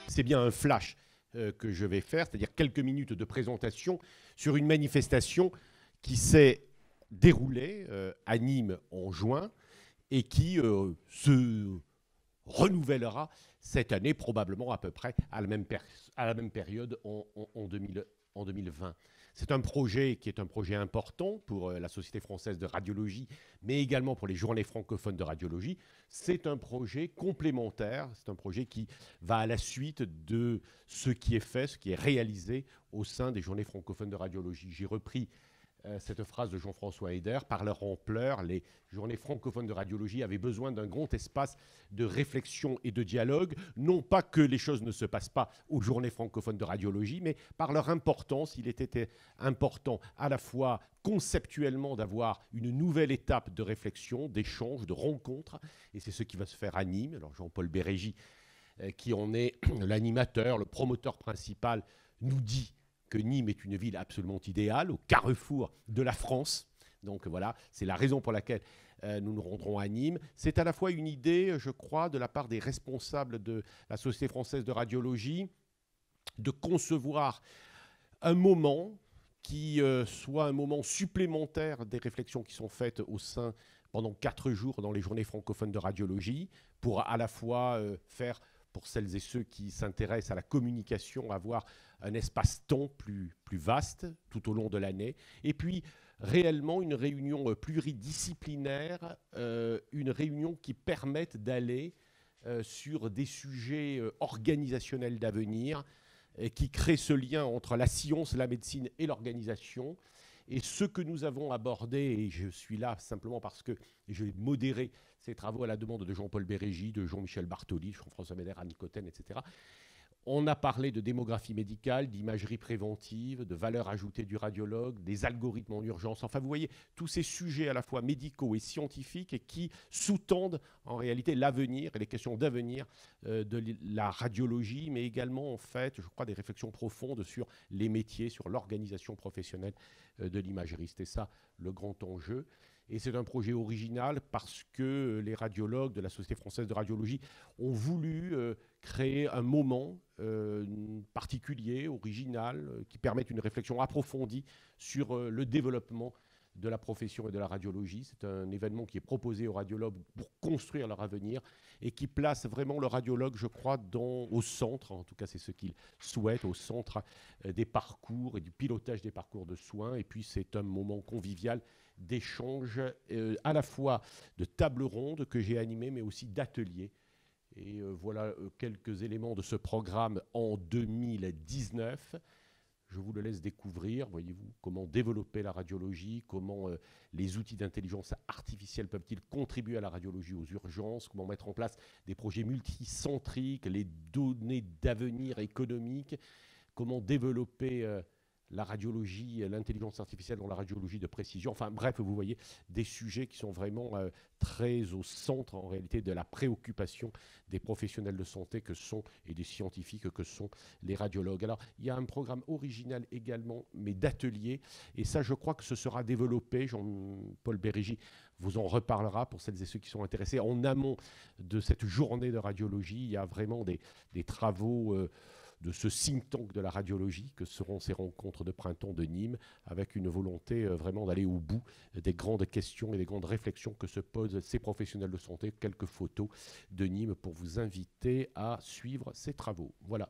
C'est bien un flash que je vais faire, c'est-à-dire quelques minutes de présentation sur une manifestation qui s'est déroulée à Nîmes en juin et qui se renouvellera cette année, probablement à peu près à la même période en 2020. C'est un projet qui est un projet important pour la Société française de radiologie, mais également pour les journées francophones de radiologie. C'est un projet complémentaire, c'est un projet qui va à la suite de ce qui est fait, ce qui est réalisé au sein des journées francophones de radiologie. J'ai repris cette phrase de Jean-François Heder: par leur ampleur, les journées francophones de radiologie avaient besoin d'un grand espace de réflexion et de dialogue. Non pas que les choses ne se passent pas aux journées francophones de radiologie, mais par leur importance, il était important à la fois conceptuellement d'avoir une nouvelle étape de réflexion, d'échange, de rencontre, et c'est ce qui va se faire à Nîmes. Alors Jean-Paul Bérégy, qui en est l'animateur, le promoteur principal, nous dit que Nîmes est une ville absolument idéale, au carrefour de la France. Donc voilà, c'est la raison pour laquelle nous nous rendrons à Nîmes. C'est à la fois une idée, je crois, de la part des responsables de la Société française de radiologie, de concevoir un moment qui soit un moment supplémentaire des réflexions qui sont faites au sein, pendant 4 jours, dans les journées francophones de radiologie, pour à la fois faire, pour celles et ceux qui s'intéressent à la communication, avoir un espace-temps plus vaste tout au long de l'année, et puis réellement une réunion pluridisciplinaire, une réunion qui permette d'aller sur des sujets organisationnels d'avenir, qui crée ce lien entre la science, la médecine et l'organisation. Et ce que nous avons abordé, et je suis là simplement parce que je vais modérer ces travaux à la demande de Jean-Paul Bérégy, de Jean-Michel Bartoli, Jean-François Médère, Anne Cotten, etc. On a parlé de démographie médicale, d'imagerie préventive, de valeur ajoutée du radiologue, des algorithmes en urgence. Enfin, vous voyez, tous ces sujets à la fois médicaux et scientifiques et qui sous-tendent en réalité l'avenir et les questions d'avenir de la radiologie, mais également, en fait, je crois, des réflexions profondes sur les métiers, sur l'organisation professionnelle de l'imagerie. C'était ça le grand enjeu. Et c'est un projet original parce que les radiologues de la Société française de radiologie ont voulu créer un moment particulier, original, qui permette une réflexion approfondie sur le développement de la profession et de la radiologie. C'est un événement qui est proposé aux radiologues pour construire leur avenir et qui place vraiment le radiologue, je crois, au centre, en tout cas c'est ce qu'il souhaite, au centre des parcours et du pilotage des parcours de soins. Et puis c'est un moment convivial d'échanges, à la fois de tables rondes que j'ai animées, mais aussi d'ateliers. Et voilà quelques éléments de ce programme en 2019. Je vous le laisse découvrir, voyez-vous, comment développer la radiologie, comment les outils d'intelligence artificielle peuvent-ils contribuer à la radiologie aux urgences, comment mettre en place des projets multicentriques, les données d'avenir économique, comment développer la radiologie, l'intelligence artificielle dans la radiologie de précision. Enfin bref, vous voyez, des sujets qui sont vraiment très au centre en réalité de la préoccupation des professionnels de santé que sont, et des scientifiques que sont les radiologues. Alors il y a un programme original également, mais d'ateliers, et ça je crois que ce sera développé. Jean-Paul Bérégy vous en reparlera pour celles et ceux qui sont intéressés. En amont de cette journée de radiologie, il y a vraiment des travaux de ce think tank de la radiologie que seront ces rencontres de printemps de Nîmes, avec une volonté vraiment d'aller au bout des grandes questions et des grandes réflexions que se posent ces professionnels de santé. Quelques photos de Nîmes pour vous inviter à suivre ces travaux. Voilà.